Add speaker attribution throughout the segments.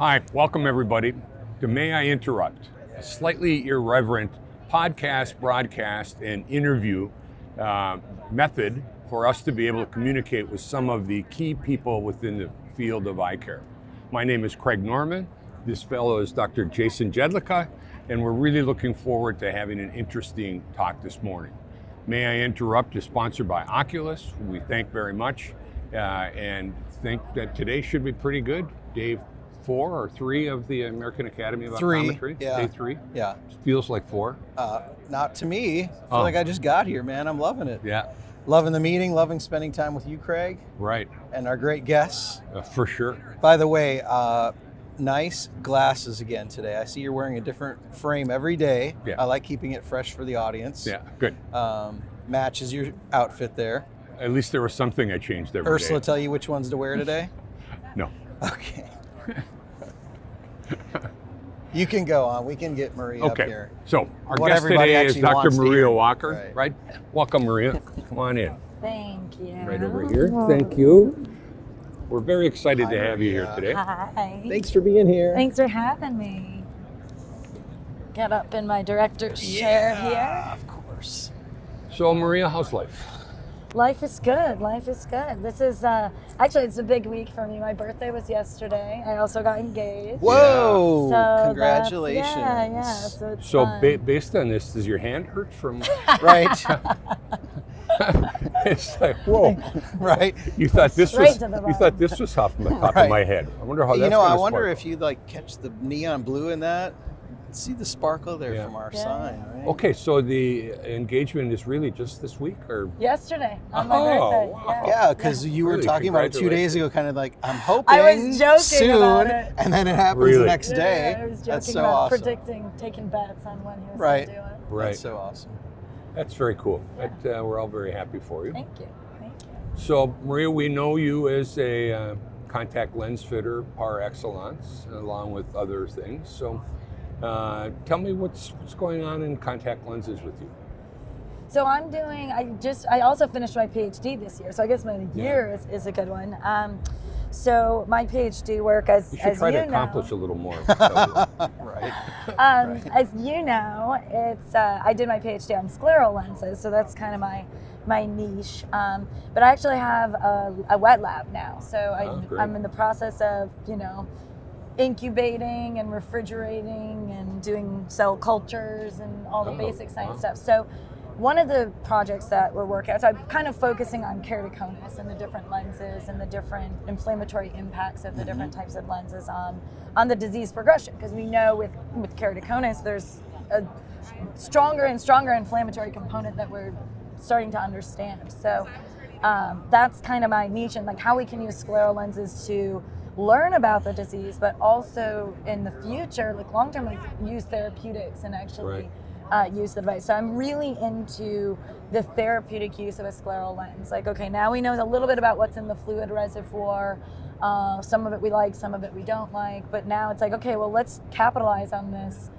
Speaker 1: Hi, welcome everybody to May I Interrupt, a slightly irreverent podcast, broadcast, and interview method for us to be able to communicate with some of the key people within the field of eye care. My name is Craig Norman. This fellow is Dr. Jason Jedlicka, and we're really looking forward to having an interesting talk this morning. May I Interrupt is sponsored by Oculus. We thank very much and think that today should be pretty good. Day 4 or 3 of the American Academy of Optometry?
Speaker 2: Yeah.
Speaker 1: Day 3?
Speaker 2: Yeah.
Speaker 1: Feels like 4.
Speaker 2: Not to me. I feel like I just got here, man. I'm loving it.
Speaker 1: Yeah.
Speaker 2: Loving the meeting, loving spending time with you, Craig.
Speaker 1: Right.
Speaker 2: And our great guests.
Speaker 1: For sure.
Speaker 2: By the way, nice glasses again today. I see you're wearing a different frame every day.
Speaker 1: Yeah.
Speaker 2: I like keeping it fresh for the audience.
Speaker 1: Yeah, good.
Speaker 2: Matches your outfit there.
Speaker 1: At least there was something I changed every
Speaker 2: Ursula
Speaker 1: day.
Speaker 2: tell you which ones to wear today?
Speaker 1: No.
Speaker 2: Okay. You can go on. We can get Maria up here.
Speaker 1: So our
Speaker 2: What
Speaker 1: guest
Speaker 2: everybody
Speaker 1: today is
Speaker 2: actually
Speaker 1: Dr.
Speaker 2: wants to
Speaker 1: Maria
Speaker 2: hear.
Speaker 1: Walker, right? Welcome, Maria. Come on in.
Speaker 3: Thank you.
Speaker 1: Right over here. Thank you. We're very excited to have you here
Speaker 2: Maria.
Speaker 1: today.
Speaker 3: Hi.
Speaker 2: Thanks for being here.
Speaker 3: Thanks for having me. Get up in my director's chair here.
Speaker 2: Of course.
Speaker 1: So, Maria, how's life?
Speaker 3: Life is good. Life is good. This is actually it's a big week for me. My birthday was yesterday. I also got engaged.
Speaker 2: Whoa!
Speaker 3: So
Speaker 2: Congratulations.
Speaker 3: Yeah. So it's
Speaker 1: So,
Speaker 3: fun.
Speaker 1: based on this, does your hand hurt from?
Speaker 2: Right.
Speaker 1: It's like, whoa!
Speaker 2: Right.
Speaker 1: You thought this
Speaker 3: Straight
Speaker 1: was
Speaker 3: to the
Speaker 1: you thought this was off the top of
Speaker 2: Right.
Speaker 1: my head. I wonder how that's.
Speaker 2: You know, I
Speaker 1: gonna
Speaker 2: wonder
Speaker 1: sparkle.
Speaker 2: if you like catch the neon blue in that. See the sparkle there
Speaker 1: Yeah.
Speaker 2: from our
Speaker 3: Yeah.
Speaker 2: sign, right?
Speaker 1: Okay, so the engagement is really just this week, or?
Speaker 3: yesterday on my
Speaker 1: Oh,
Speaker 3: birthday.
Speaker 1: wow.
Speaker 2: Yeah, because you were
Speaker 1: Really,
Speaker 2: talking about it 2 days
Speaker 1: congratulations.
Speaker 2: ago, kind of like, I'm hoping
Speaker 3: I was joking
Speaker 2: soon,
Speaker 3: about it.
Speaker 2: and then it happens
Speaker 1: Really?
Speaker 2: the next
Speaker 3: Yeah,
Speaker 2: day.
Speaker 3: I was joking
Speaker 2: That's so
Speaker 3: about
Speaker 2: awesome.
Speaker 3: predicting, taking bets on when he was
Speaker 2: Right.
Speaker 3: going to do it.
Speaker 1: Right.
Speaker 2: That's so awesome.
Speaker 1: That's very cool.
Speaker 3: Yeah.
Speaker 1: That, we're all very happy for you.
Speaker 3: Thank you. Thank you.
Speaker 1: So, Maria, we know you as a contact lens fitter par excellence, along with other things. So, tell me what's going on in contact lenses with you.
Speaker 3: So I'm doing, I also finished my PhD this year, so I guess my year is a good one. So my PhD work, as
Speaker 1: You should try to
Speaker 3: you know,
Speaker 1: accomplish a little more.
Speaker 2: Right.
Speaker 3: as you know, it's I did my PhD on scleral lenses, so that's kind of my niche. But I actually have a wet lab now, so
Speaker 1: great.
Speaker 3: I'm in the process of incubating and refrigerating and doing cell cultures and all the basic science stuff. So one of the projects that we're working on, so I'm kind of focusing on keratoconus and the different lenses and the different inflammatory impacts of the different types of lenses on the disease progression, because we know with keratoconus there's a stronger and stronger inflammatory component that we're starting to understand. So that's kind of my niche, and like how we can use scleral lenses to learn about the disease, but also in the future, like long-term, like use therapeutics and actually use the device. So I'm really into the therapeutic use of a scleral lens. Like, okay, now we know a little bit about what's in the fluid reservoir. Some of it we like, some of it we don't like. But now it's like, okay, well, let's capitalize on this,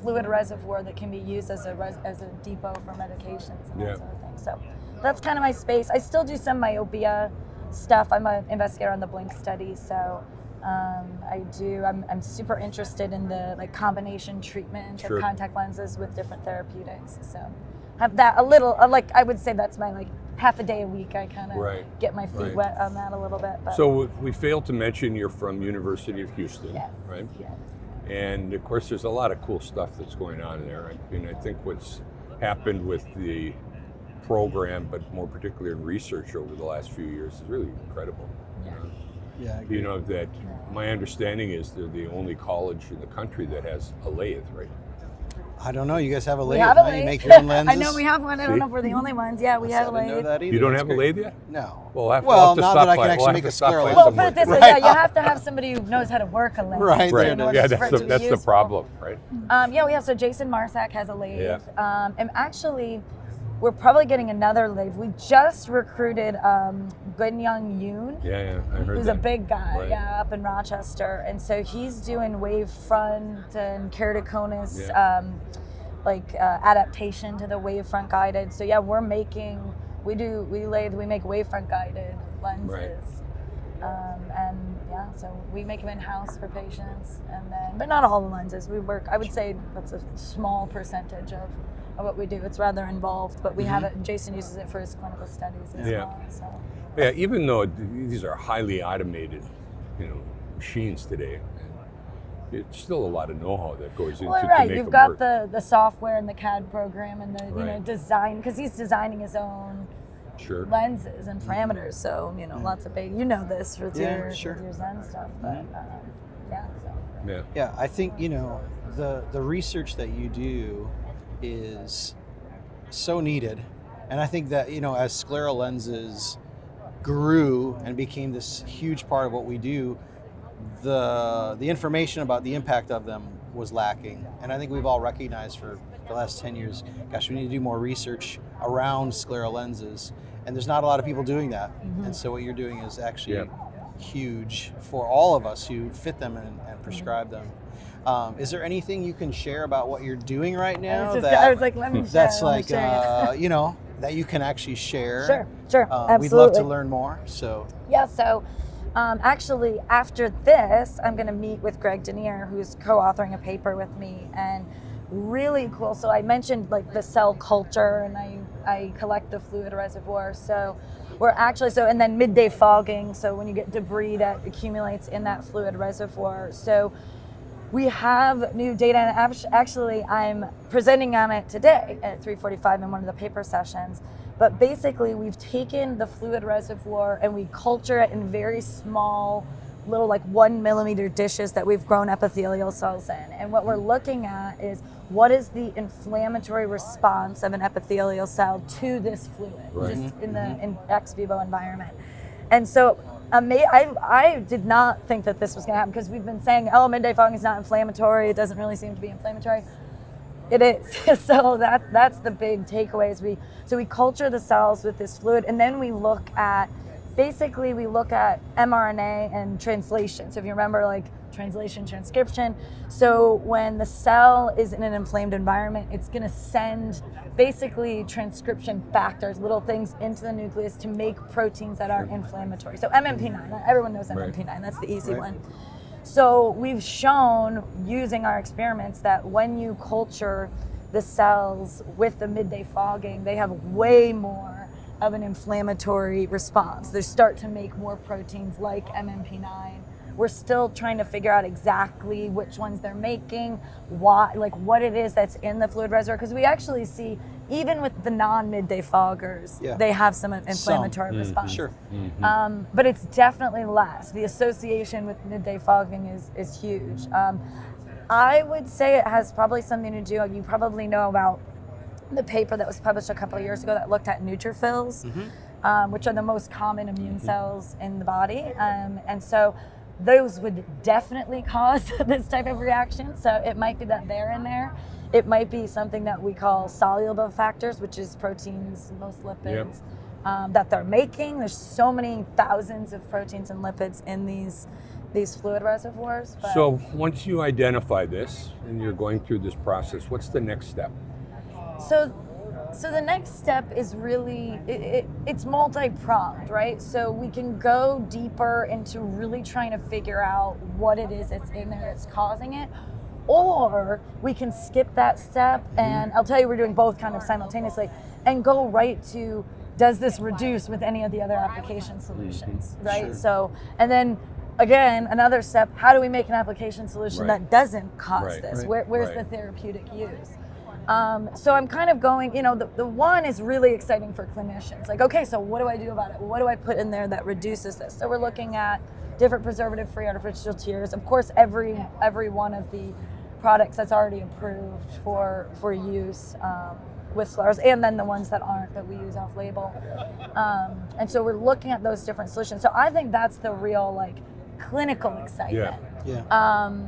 Speaker 3: fluid reservoir that can be used as a depot for medications and that sort of thing. So that's kind of my space. I still do some myopia stuff. I'm an investigator on the Blink study, so I'm super interested in the combination treatment of contact lenses with different therapeutics. So have that a little, I would say that's my half a day a week. I kind of get my feet wet on that a little bit. But.
Speaker 1: So we failed to mention you're from University of Houston, right?
Speaker 3: Yes.
Speaker 1: And of course, there's a lot of cool stuff that's going on there. I think what's happened with the program, but more particularly in research over the last few years, is really incredible.
Speaker 2: Yeah, I agree.
Speaker 1: That my understanding is they're the only college in the country that has a lathe, right?
Speaker 2: I don't know. You guys have a
Speaker 3: We
Speaker 2: lathe?
Speaker 3: have a
Speaker 2: huh?
Speaker 3: lathe.
Speaker 2: You make your own lenses?
Speaker 3: I know we have one. I don't know if we're the only ones. Yeah, we have a
Speaker 2: I didn't know
Speaker 3: lathe.
Speaker 2: that either.
Speaker 1: You don't
Speaker 2: That's
Speaker 1: have a
Speaker 2: great.
Speaker 1: lathe yet?
Speaker 2: No.
Speaker 1: We'll have
Speaker 2: Well,
Speaker 1: to
Speaker 2: now
Speaker 1: stop
Speaker 2: that I
Speaker 1: by-
Speaker 2: can actually
Speaker 1: we'll
Speaker 2: make
Speaker 1: have
Speaker 2: a
Speaker 1: to stop
Speaker 2: scleral
Speaker 1: by
Speaker 2: lens.
Speaker 3: Well,
Speaker 1: some
Speaker 3: put it
Speaker 1: point.
Speaker 3: this way,
Speaker 2: Right.
Speaker 3: you have to have somebody who knows how to work a lathe.
Speaker 2: Right.
Speaker 1: Right.
Speaker 3: in order
Speaker 1: Yeah,
Speaker 3: for
Speaker 1: that's
Speaker 3: it to be
Speaker 1: the
Speaker 3: useful.
Speaker 1: problem, right?
Speaker 3: We have. So Jason Marsack has a lathe.
Speaker 1: Yeah.
Speaker 3: And actually, we're probably getting another lathe. We just recruited Young Yoon,
Speaker 1: Yeah, I heard
Speaker 3: who's
Speaker 1: that.
Speaker 3: a big guy,
Speaker 1: Right.
Speaker 3: up in Rochester. And so he's doing wavefront and keratoconus, adaptation to the wavefront guided. So yeah, we make wavefront guided lenses. And yeah, so we make them in-house for patients, and then, but not all the lenses. We work, I would say that's a small percentage of what we do. It's rather involved, but we have it, and Jason uses it for his clinical studies as well. So.
Speaker 1: Yeah, even though these are highly automated, machines today, it's still a lot of know-how that goes into
Speaker 3: right.
Speaker 1: to make
Speaker 3: You've
Speaker 1: them
Speaker 3: got
Speaker 1: work.
Speaker 3: the software and the CAD program and the design, because he's designing his own lenses and parameters. So lots of this with your Zen stuff. But
Speaker 2: I think the research that you do is so needed, and I think that as scleral lenses grew and became this huge part of what we do, the information about the impact of them was lacking. And I think we've all recognized for the last 10 years, gosh, we need to do more research around scleral lenses. And there's not a lot of people doing that. And so what you're doing is actually huge for all of us who fit them and prescribe them. Is there anything you can share about what you're doing right now?
Speaker 3: I was like, let me share.
Speaker 2: That's that you can actually share.
Speaker 3: Sure, absolutely.
Speaker 2: We'd love to learn more. So
Speaker 3: actually, after this, I'm going to meet with Greg Denier, who's co-authoring a paper with me, and really cool. So I mentioned like the cell culture, and I collect the fluid reservoir. So we're actually and then midday fogging. So when you get debris that accumulates in that fluid reservoir. So we have new data, and actually I'm presenting on it today at 3:45 in one of the paper sessions. But basically, we've taken the fluid reservoir and we culture it in very small, little 1 millimeter dishes that we've grown epithelial cells in. And what we're looking at is what is the inflammatory response of an epithelial cell to this fluid, just in the ex vivo environment. And so I did not think that this was going to happen, because we've been saying, midday fogging is not inflammatory. It doesn't really seem to be inflammatory. It is. So that's the big takeaway. We culture the cells with this fluid, and then we look at mRNA and translation. So if you remember, translation, transcription. So when the cell is in an inflamed environment, it's going to send basically transcription factors, little things into the nucleus to make proteins that are inflammatory. So MMP9, everyone knows MMP9, that's the easy one. So we've shown using our experiments that when you culture the cells with the midday fogging, they have way more of an inflammatory response. They start to make more proteins like MMP9. We're still trying to figure out exactly which ones they're making, why, what it is that's in the fluid reservoir, because we actually see, even with the non-midday foggers, they have some inflammatory response.
Speaker 2: Sure.
Speaker 3: But it's definitely less. The association with midday fogging is huge. I would say it has probably something to do, you probably know about the paper that was published a couple of years ago that looked at neutrophils, which are the most common immune cells in the body. And so those would definitely cause this type of reaction. So it might be that they're in there. It might be something that we call soluble factors, which is proteins, most lipids, that they're making. There's so many thousands of proteins and lipids in these fluid reservoirs. But
Speaker 1: so once you identify this and you're going through this process, what's the next step?
Speaker 3: So the next step is really, it's multi-pronged, right? So we can go deeper into really trying to figure out what it is that's in there that's causing it, or we can skip that step, and I'll tell you, we're doing both kind of simultaneously, and go right to, does this reduce with any of the other application solutions, right?
Speaker 2: Sure.
Speaker 3: So, and then again, another step, how do we make an application solution that doesn't cause this? Where's the therapeutic use? So I'm kind of going, the one is really exciting for clinicians. Okay, so what do I do about it? What do I put in there that reduces this? So we're looking at different preservative-free artificial tears. Of course, every one of the products that's already approved for use with sclerals, and then the ones that aren't, that we use off-label. And so we're looking at those different solutions. So I think that's the real clinical excitement.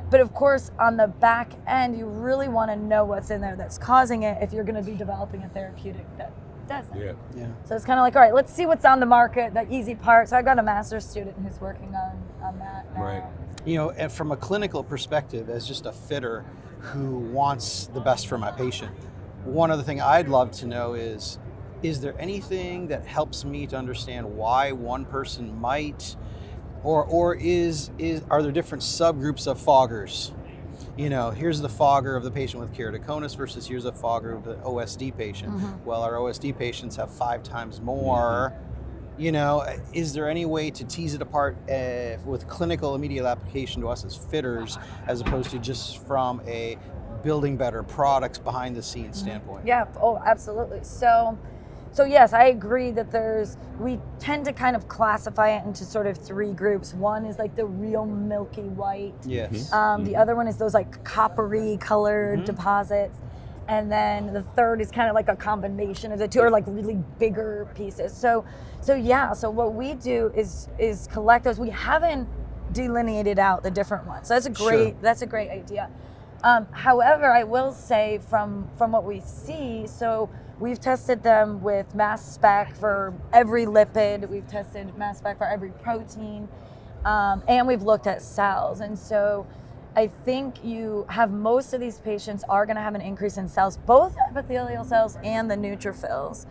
Speaker 3: But of course, on the back end, you really want to know what's in there that's causing it if you're going to be developing a therapeutic that doesn't. So it's kind of all right, let's see what's on the market, the easy part. So I've got a master's student who's working on that now.
Speaker 2: And from a clinical perspective, as just a fitter who wants the best for my patient, one other thing I'd love to know is there anything that helps me to understand why one person might Or are there different subgroups of foggers? Here's the fogger of the patient with keratoconus versus here's a fogger of the OSD patient. Well, our OSD patients have 5 times more. Is there any way to tease it apart with clinical immediate application to us as fitters, as opposed to just from a building better products behind the scenes standpoint?
Speaker 3: Yeah, absolutely. So yes, I agree that we tend to kind of classify it into sort of 3 groups. One is like the real milky white.
Speaker 2: Yes.
Speaker 3: The other one is those like coppery colored deposits. And then the third is kind of like a combination of the two, or like really bigger pieces. So what we do is collect those. We haven't delineated out the different ones. So that's a great idea. However, I will say from what we see, so we've tested them with mass spec for every lipid, we've tested mass spec for every protein, and we've looked at cells. And so I think you have most of these patients are going to have an increase in cells, both epithelial cells and the neutrophils.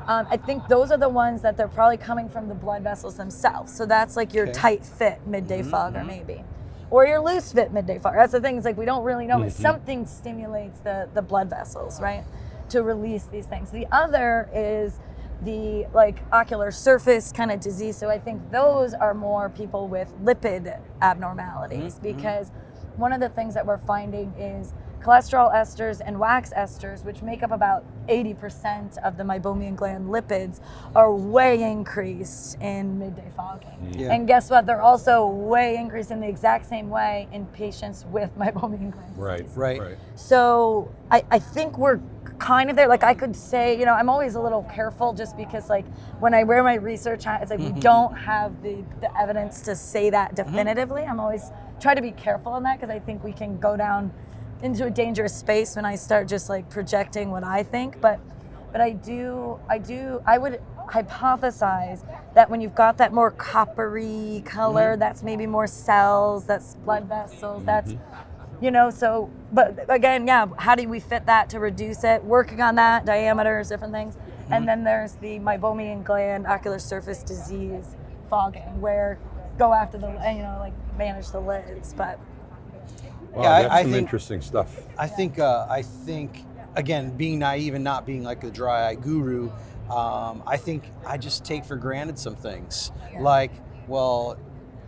Speaker 3: I think those are the ones that they're probably coming from the blood vessels themselves. So that's like your tight fit midday fogger maybe. Or your loose fit midday fogger. That's the thing, it's like we don't really know, but something stimulates the blood vessels, right, to release these things. The other is the like ocular surface kind of disease. So I think those are more people with lipid abnormalities, because one of the things that we're finding is cholesterol esters and wax esters, which make up about 80% of the meibomian gland lipids, are way increased in midday fogging.
Speaker 2: Yeah.
Speaker 3: And guess what? They're also way increased in the exact same way in patients with meibomian gland disease.
Speaker 2: Right.
Speaker 3: So I think we're kind of there. Like I could say, I'm always a little careful just because like when I wear my research hat, it's like we don't have the evidence to say that definitively. I'm always try to be careful in that, because I think we can go down into a dangerous space when I start just like projecting what I think. But I would hypothesize that when you've got that more coppery color, that's maybe more cells, that's blood vessels, that's but again, how do we fit that to reduce it? Working on that, diameters, different things. And then there's the meibomian gland ocular surface disease fogging, where go after the, like manage the lids. But
Speaker 1: wow, that's
Speaker 2: I
Speaker 1: some
Speaker 2: think,
Speaker 1: interesting stuff.
Speaker 2: I think again, being naive and not being like a dry eye guru, I think I just take for granted some things. Like, well,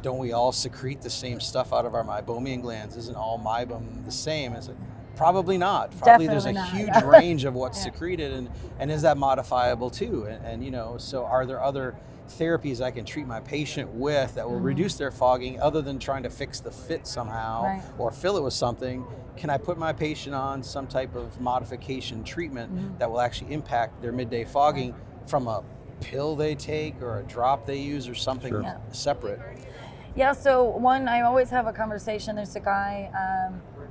Speaker 2: don't we all secrete the same stuff out of our meibomian glands? Isn't all meibum the same? Is it? Probably not. Probably there's a huge range of what's secreted, and is that modifiable too? And so are there other therapies I can treat my patient with that will reduce their fogging, other than trying to fix the fit somehow or fill it with something? Can I put my patient on some type of modification treatment that will actually impact their midday fogging from a pill they take or a drop they use or something separate?
Speaker 3: Yeah, so I always have a conversation. There's a guy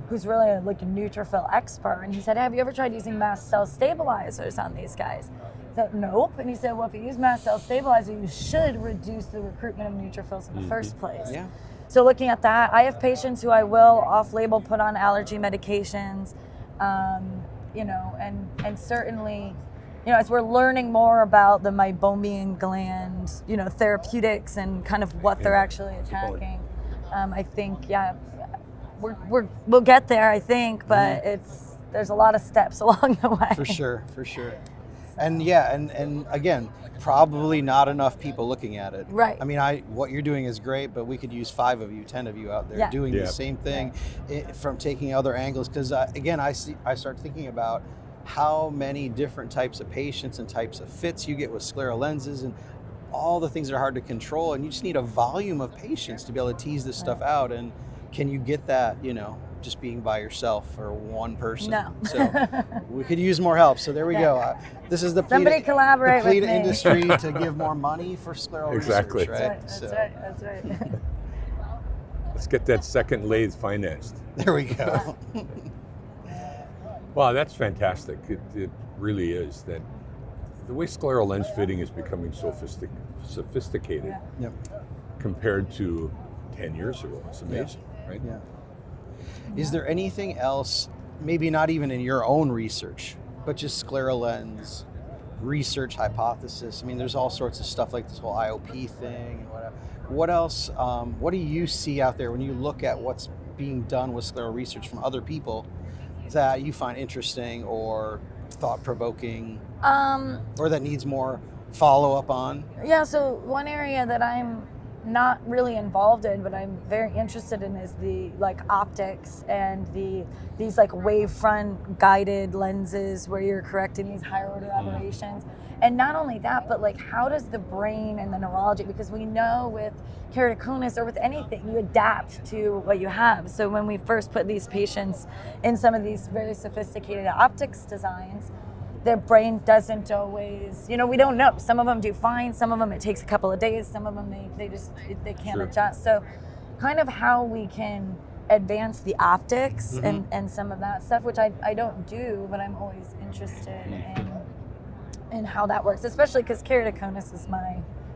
Speaker 3: who's really like a neutrophil expert, and he said, have you ever tried using mast cell stabilizers on these guys? I said, nope. And he said, well, if you use mast cell stabilizer, you should reduce the recruitment of neutrophils in the first place. Yeah. So looking at that, I have patients who I will off-label put on allergy medications, and certainly, as we're learning more about the meibomian gland, therapeutics and kind of what they're actually attacking, I think, we'll get there, I think, but there's a lot of steps along the way.
Speaker 2: For sure. And and again, probably not enough people looking at it.
Speaker 3: Right.
Speaker 2: I mean, what you're doing is great, but we could use 5 of you, 10 of you out there doing the same thing from taking other angles. Because again, I start thinking about how many different types of patients and types of fits you get with scleral lenses, and all the things that are hard to control. And you just need a volume of patients to be able to tease this stuff out. And can you get that, just being by yourself or one person?
Speaker 3: No.
Speaker 2: So we could use more help. So there we go. This is the
Speaker 3: somebody collaborate with me.
Speaker 2: industry to give more money for scleral research, right?
Speaker 3: That's right.
Speaker 1: Let's get that second lathe financed.
Speaker 2: There we go.
Speaker 1: Wow, that's fantastic. It really is. That the way scleral lens fitting is becoming sophisticated compared to 10 years ago. It's amazing, right?
Speaker 2: Yeah. Is there anything else, maybe not even in your own research, but just scleral lens, research hypothesis. I mean, there's all sorts of stuff like this whole IOP thing and whatever. What else? What do you see out there when you look at what's being done with scleral research from other people that you find interesting or thought-provoking, or that needs more follow-up on?
Speaker 3: Yeah, so one area that I'm not really involved in, but I'm very interested in, is the like optics and these like wavefront guided lenses where you're correcting these higher order aberrations. And not only that, but like how does the brain and the neurology, because we know with keratoconus or with anything, you adapt to what you have. So when we first put these patients in some of these very sophisticated optics designs, their brain doesn't always, we don't know. Some of them do fine, some of them it takes a couple of days, some of them they can't
Speaker 1: Sure.
Speaker 3: adjust. So kind of how we can advance the optics and some of that stuff, which I don't do, but I'm always interested in how that works, especially because keratoconus is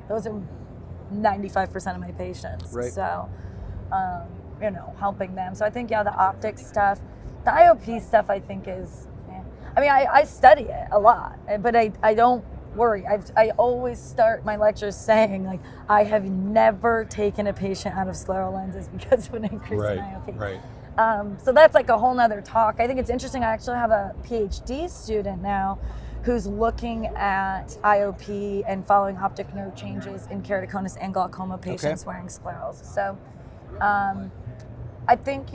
Speaker 3: those are 95% of my patients.
Speaker 2: Right.
Speaker 3: So, helping them. So I think, the optics stuff, the IOP stuff I think is, I study it a lot, but I don't worry. I always start my lectures saying, like, I have never taken a patient out of scleral lenses because of an increase in IOP.
Speaker 1: Right.
Speaker 3: So that's like a whole nother talk. I think it's interesting. I actually have a PhD student now who's looking at IOP and following optic nerve changes in keratoconus and glaucoma patients wearing sclerals. So I think,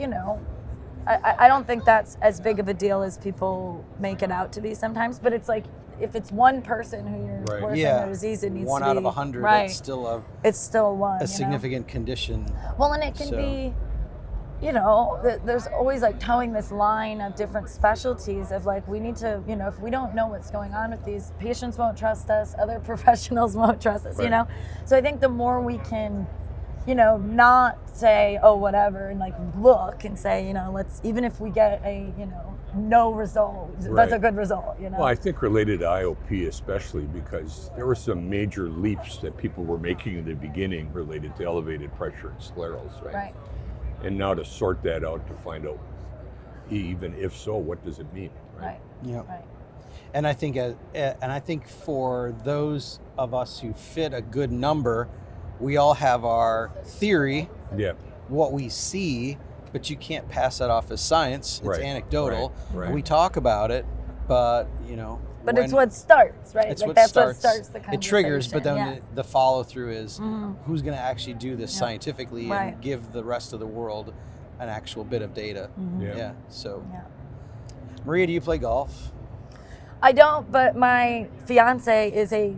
Speaker 3: I don't think that's as big of a deal as people make it out to be sometimes, but it's like, if it's one person who you're worsening their disease, it needs
Speaker 2: one
Speaker 3: to be
Speaker 2: out of 100.
Speaker 3: right.
Speaker 2: It's still
Speaker 3: one.
Speaker 2: a significant condition.
Speaker 3: Well, and it can be, there's always like towing this line of different specialties of like, we need to, if we don't know what's going on with these, patients won't trust us, other professionals won't trust us,
Speaker 1: Right.
Speaker 3: So I think the more we can, not say, oh, whatever, and like look and say, let's, even if we get a, no result, that's
Speaker 1: Right.
Speaker 3: a good result,
Speaker 1: Well, I think related to IOP especially, because there were some major leaps that people were making in the beginning related to elevated pressure and sclerals, right?
Speaker 3: Right.
Speaker 1: And now to sort that out, to find out, even if so, what does it mean, right?
Speaker 3: Right.
Speaker 2: Yeah.
Speaker 3: Right.
Speaker 2: And I think for those of us who fit a good number, we all have our theory,
Speaker 1: Yeah.
Speaker 2: what we see, but you can't pass that off as science. It's
Speaker 1: Right.
Speaker 2: anecdotal.
Speaker 1: Right.
Speaker 2: We talk about it, but
Speaker 3: But it's what starts, right?
Speaker 2: It's
Speaker 3: like
Speaker 2: what
Speaker 3: that's
Speaker 2: starts.
Speaker 3: what starts the conversation.
Speaker 2: It triggers, but then
Speaker 3: yeah.
Speaker 2: the follow through is who's going to actually do this scientifically
Speaker 3: Right.
Speaker 2: and give the rest of the world an actual bit of data.
Speaker 1: Yeah.
Speaker 2: So,
Speaker 3: Yeah.
Speaker 2: Maria, do you play golf?
Speaker 3: I don't, but my fiance is a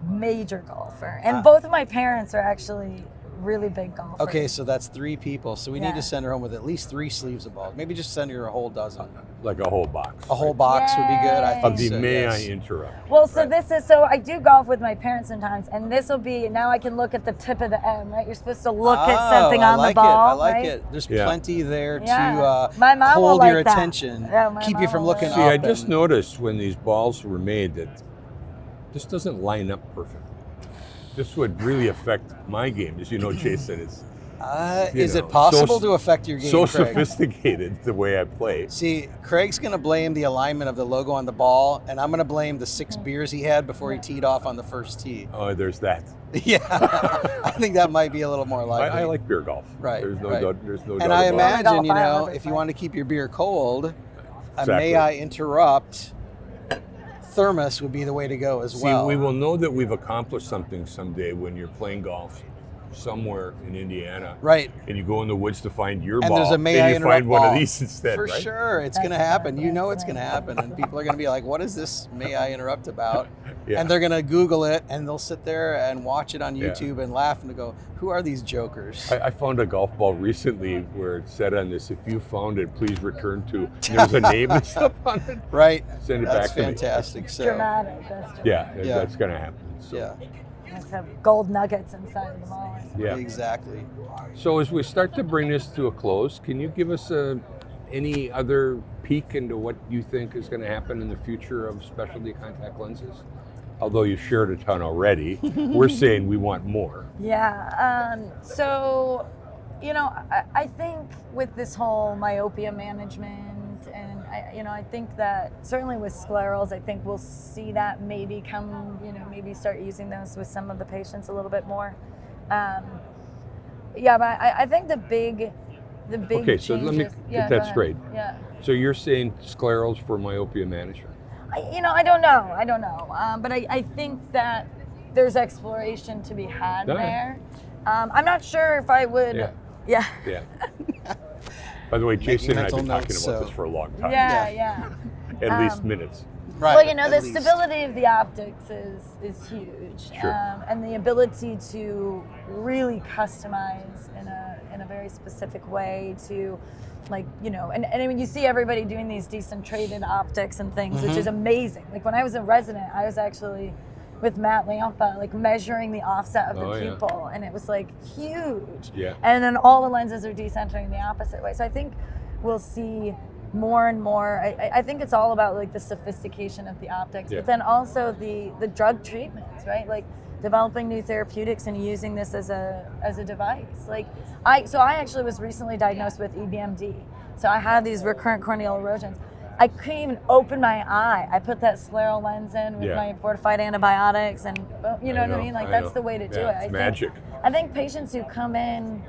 Speaker 3: major golfer, and both of my parents are actually really big golfers.
Speaker 2: Okay, so that's 3 people. So we need
Speaker 3: Yeah.
Speaker 2: to send her home with at least 3 sleeves of balls. Maybe just send her a whole dozen.
Speaker 1: Like a whole box.
Speaker 2: A whole box would be good. I
Speaker 3: Yay.
Speaker 2: think
Speaker 1: Of the
Speaker 2: so,
Speaker 1: may
Speaker 2: yes.
Speaker 1: I interrupt?
Speaker 3: Well, so
Speaker 2: Right.
Speaker 3: I do golf with my parents sometimes, and this will be, now I can look at the tip of the M, right? You're supposed to look at something
Speaker 2: I
Speaker 3: on
Speaker 2: like
Speaker 3: the ball,
Speaker 2: it. I like
Speaker 3: right?
Speaker 2: it. There's
Speaker 1: Yeah.
Speaker 2: plenty there
Speaker 3: Yeah.
Speaker 2: to
Speaker 3: My mom will
Speaker 2: hold
Speaker 3: like
Speaker 2: your
Speaker 3: that.
Speaker 2: attention,
Speaker 3: Yeah, my
Speaker 2: keep you
Speaker 3: mom
Speaker 2: from
Speaker 3: will
Speaker 2: looking
Speaker 3: like
Speaker 1: See,
Speaker 2: up.
Speaker 1: I just
Speaker 2: and-
Speaker 1: noticed when these balls were made that this doesn't line up perfect. This would really affect my game. As you know, Jason, it's
Speaker 2: is it possible
Speaker 1: so-
Speaker 2: to affect your game,
Speaker 1: so
Speaker 2: Craig?
Speaker 1: sophisticated the way I play.
Speaker 2: See, Craig's going to blame the alignment of the logo on the ball, and I'm going to blame the 6 beers he had before he teed off on the first tee.
Speaker 1: Oh, there's that.
Speaker 2: Yeah, I think that might be a little more likely.
Speaker 1: I like beer golf.
Speaker 2: Right,
Speaker 1: There's no
Speaker 2: right.
Speaker 1: doubt. There's no doubt.
Speaker 2: And I
Speaker 1: about it.
Speaker 2: imagine,
Speaker 3: Golf, I love it,
Speaker 2: if you
Speaker 3: right.
Speaker 2: want to keep your beer cold,
Speaker 1: Exactly.
Speaker 2: may I interrupt? Thermos would be the way to go as
Speaker 1: See,
Speaker 2: well.
Speaker 1: we will know that we've accomplished something someday when you're playing golf somewhere in Indiana,
Speaker 2: Right.
Speaker 1: and you go in the woods to find your
Speaker 2: And
Speaker 1: ball,
Speaker 2: there's a may
Speaker 1: and
Speaker 2: I
Speaker 1: you
Speaker 2: interrupt
Speaker 1: find one of
Speaker 2: ball.
Speaker 1: these instead,
Speaker 2: For
Speaker 1: right?
Speaker 2: sure, it's
Speaker 3: That's
Speaker 2: going to happen.
Speaker 3: right,
Speaker 2: You know
Speaker 3: that's
Speaker 2: it's going to
Speaker 3: right.
Speaker 2: happen, and people are going to be like, "What is this? May I interrupt about?"
Speaker 1: Yeah.
Speaker 2: And they're going to Google it, and they'll sit there and watch it on
Speaker 1: Yeah.
Speaker 2: YouTube and laugh and go, "Who are these jokers?"
Speaker 1: I found a golf ball recently where it said on this, "If you found it, please return to." And there's a name and stuff on it.
Speaker 2: Right?
Speaker 1: Send it
Speaker 2: That's
Speaker 1: back to me.
Speaker 2: fantastic. So,
Speaker 3: Dramatic. That's dramatic.
Speaker 1: Yeah,
Speaker 2: Yeah.
Speaker 1: that's going to happen. So,
Speaker 2: yeah,
Speaker 3: Must have gold nuggets inside of the ball.
Speaker 1: yeah.
Speaker 2: exactly.
Speaker 1: So as we start to bring this to a close, can you give us any other peek into what you think is going to happen in the future of specialty contact lenses? Although you've shared a ton already, we're saying we want more.
Speaker 3: Yeah. So, I think with this whole myopia management, and I think that certainly with sclerals, I think we'll see that maybe maybe start using those with some of the patients a little bit more. But I think the big
Speaker 1: Okay, so let me
Speaker 3: changes-
Speaker 1: get
Speaker 3: go
Speaker 1: that
Speaker 3: ahead.
Speaker 1: straight.
Speaker 3: Yeah.
Speaker 1: So you're saying sclerals for myopia management?
Speaker 3: I don't know. But I think that there's exploration to be had
Speaker 1: All right.
Speaker 3: there. I'm not sure if I would.
Speaker 1: Yeah.
Speaker 3: Yeah.
Speaker 1: Yeah. By the way, Jason and I have been
Speaker 2: mental
Speaker 1: talking
Speaker 2: notes,
Speaker 1: about
Speaker 2: so-
Speaker 1: this for a long time.
Speaker 3: Yeah.
Speaker 1: At least minutes.
Speaker 2: Right.
Speaker 3: Well, the
Speaker 2: at least.
Speaker 3: stability of the optics is huge,
Speaker 1: Sure.
Speaker 3: and the ability to really customize in a very specific way to, and I mean, you see everybody doing these decentrated optics and things, which is amazing. Like when I was a resident, I was actually with Matt Lampa, like measuring the offset of the pupil, and it was like huge.
Speaker 1: Yeah.
Speaker 3: And then all the lenses are decentering the opposite way. So I think we'll see more and more. I think it's all about like the sophistication of the optics,
Speaker 1: Yeah.
Speaker 3: but then also the drug treatments, right? Like developing new therapeutics and using this as a device. Like I actually was recently diagnosed with EBMD. So I had these recurrent corneal erosions. I couldn't even open my eye. I put that scleral lens in with my fortified antibiotics, and you know what I mean? Like that's the way to do it.
Speaker 1: It's magic.
Speaker 3: I think patients who come in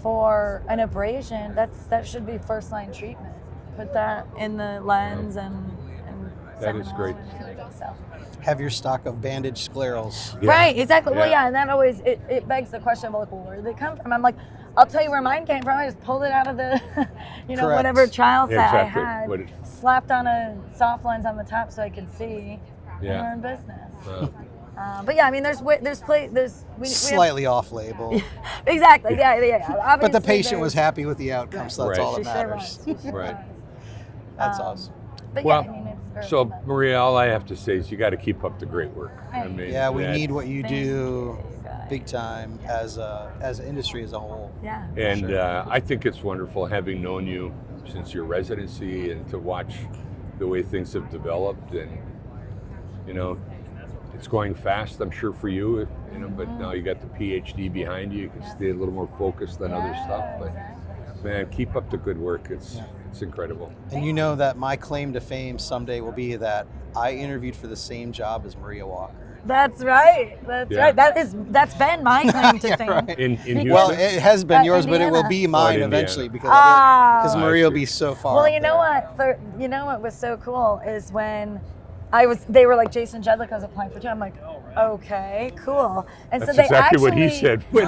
Speaker 3: for an abrasion, that should be first line treatment. Put that in the lens and
Speaker 1: That
Speaker 3: send
Speaker 1: is
Speaker 3: them
Speaker 1: great.
Speaker 3: home and everything, so.
Speaker 2: Have your stock of bandaged sclerals.
Speaker 1: Yeah.
Speaker 3: Right, exactly. Well,
Speaker 1: Yeah.
Speaker 3: yeah, and that always it begs the question of like, well, where did they come from? I'm like, I'll tell you where mine came from. I just pulled it out of the,
Speaker 2: Correct.
Speaker 3: whatever trial set
Speaker 1: Yeah,
Speaker 3: I
Speaker 1: exactly.
Speaker 3: had,
Speaker 1: What it-
Speaker 3: slapped on a soft lens on the top so I could see.
Speaker 1: Yeah.
Speaker 3: And we're in business. But yeah, I mean, we have,
Speaker 2: Slightly off label.
Speaker 3: exactly. Yeah. Obviously,
Speaker 2: But the patient
Speaker 3: there's-
Speaker 2: was happy with the outcome, so that's
Speaker 1: Right.
Speaker 2: all
Speaker 3: She
Speaker 2: that
Speaker 3: sure
Speaker 2: matters.
Speaker 3: was. She sure
Speaker 1: Right.
Speaker 3: was.
Speaker 2: That's awesome.
Speaker 3: But
Speaker 1: Well,
Speaker 3: yeah, I mean, it's early,
Speaker 1: so
Speaker 3: but-
Speaker 1: Maria, all I have to say is you got to keep up the great work. I
Speaker 3: Thank
Speaker 1: mean,
Speaker 2: Yeah, we
Speaker 1: that-
Speaker 2: need what you
Speaker 3: Thank
Speaker 2: do
Speaker 3: you, guys.
Speaker 2: big time as an industry as a whole.
Speaker 3: Yeah.
Speaker 1: And
Speaker 2: Sure.
Speaker 1: I think it's wonderful having known you since your residency and to watch the way things have developed. And, it's going fast, I'm sure, for you, but now you got the PhD behind you. You can stay a little more focused on other stuff. But,
Speaker 3: Exactly.
Speaker 1: man, keep up the good work. It's incredible.
Speaker 2: And you know that my claim to fame someday will be that I interviewed for the same job as Maria Walker.
Speaker 3: That's right. That's
Speaker 1: Yeah.
Speaker 3: right. That's been my claim to
Speaker 2: Yeah,
Speaker 3: fame.
Speaker 2: right.
Speaker 1: In Houston?
Speaker 2: Well, it has been
Speaker 3: At
Speaker 2: yours, but it will
Speaker 3: Indiana.
Speaker 2: be mine
Speaker 1: Indiana.
Speaker 2: eventually because
Speaker 3: Ah.
Speaker 2: Maria will
Speaker 1: I see.
Speaker 2: be so far.
Speaker 3: Well,
Speaker 2: up
Speaker 3: you know
Speaker 2: there.
Speaker 3: what? You know what was so cool is when they were like, Jason Jedlicka was applying for 2. I'm like, okay, cool. And
Speaker 1: That's
Speaker 3: so they
Speaker 1: exactly
Speaker 3: actually,
Speaker 1: what he said when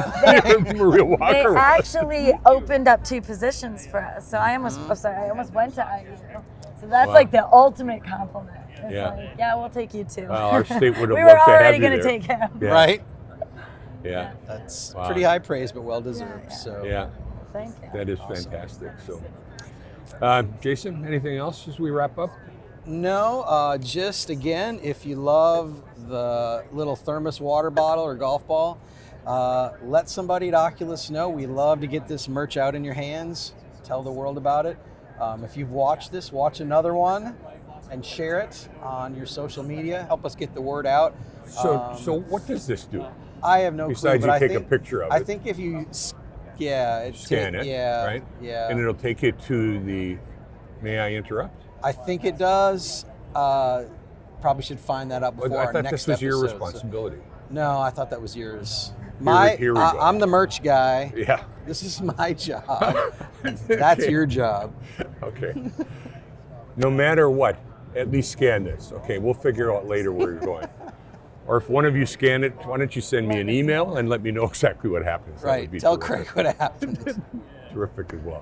Speaker 1: Maria
Speaker 3: They
Speaker 1: Walker was.
Speaker 3: actually opened up 2 positions for us. So I almost went to IU. So that's
Speaker 1: Wow.
Speaker 3: like the ultimate compliment. It's
Speaker 1: Yeah.
Speaker 3: like, yeah, we'll take you too.
Speaker 1: Well, our state would have
Speaker 3: we
Speaker 1: loved
Speaker 3: were
Speaker 1: to have
Speaker 3: already
Speaker 1: you
Speaker 3: going to
Speaker 1: there.
Speaker 3: take him.
Speaker 1: Yeah.
Speaker 2: Right?
Speaker 1: Yeah.
Speaker 2: That's
Speaker 1: Wow.
Speaker 2: pretty high praise, but well deserved.
Speaker 3: Yeah.
Speaker 2: So
Speaker 1: Yeah.
Speaker 3: Thank you.
Speaker 1: That is fantastic. So, Jason, anything else as we wrap up?
Speaker 2: No, just again, if you love the little thermos water bottle or golf ball, let somebody at Oculus know. We love to get this merch out in your hands. Tell the world about it. If you've watched this, watch another one and share it on your social media. Help us get the word out.
Speaker 1: So what does this do?
Speaker 2: I have no
Speaker 1: Besides
Speaker 2: clue, but
Speaker 1: you
Speaker 2: I
Speaker 1: take a
Speaker 2: think,
Speaker 1: picture of
Speaker 2: I
Speaker 1: it.
Speaker 2: think if you,
Speaker 1: Scan it,
Speaker 2: yeah,
Speaker 1: right?
Speaker 2: yeah.
Speaker 1: And it'll take you to the, may I interrupt?
Speaker 2: I think it does. Probably should find that out before
Speaker 1: I
Speaker 2: our
Speaker 1: thought
Speaker 2: next
Speaker 1: this was your
Speaker 2: episode, so-
Speaker 1: responsibility.
Speaker 2: No, I thought that was yours.
Speaker 1: Here we go.
Speaker 2: I'm the merch guy.
Speaker 1: Yeah.
Speaker 2: This is my job. That's
Speaker 1: Okay.
Speaker 2: your job.
Speaker 1: Okay. No matter what, at least scan this. Okay, we'll figure out later where you're going. Or if one of you scan it, why don't you send me an email and let me know exactly what happens? That would
Speaker 2: Right.
Speaker 1: be
Speaker 2: Tell
Speaker 1: terrific.
Speaker 2: Craig what happened.
Speaker 1: Terrific as well.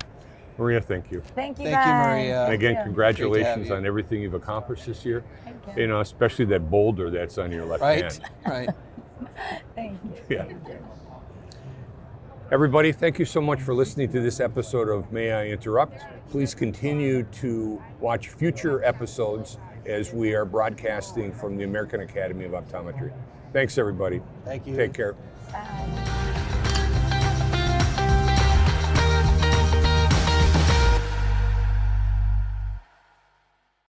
Speaker 1: Maria, thank you.
Speaker 3: Thank you,
Speaker 2: Thank you,
Speaker 3: guys.
Speaker 2: Maria.
Speaker 1: And again,
Speaker 3: Yeah.
Speaker 1: congratulations
Speaker 2: you.
Speaker 1: on everything you've accomplished this year.
Speaker 3: Thank you.
Speaker 1: You know, especially that boulder that's on your left
Speaker 2: Right.
Speaker 1: hand.
Speaker 2: Right.
Speaker 3: Thank you.
Speaker 1: Yeah.
Speaker 3: Thank you.
Speaker 1: Everybody, thank you so much for listening to this episode of May I Interrupt. Please continue to watch future episodes as we are broadcasting from the American Academy of Optometry. Thanks, everybody.
Speaker 2: Thank you.
Speaker 1: Take care.
Speaker 3: Bye.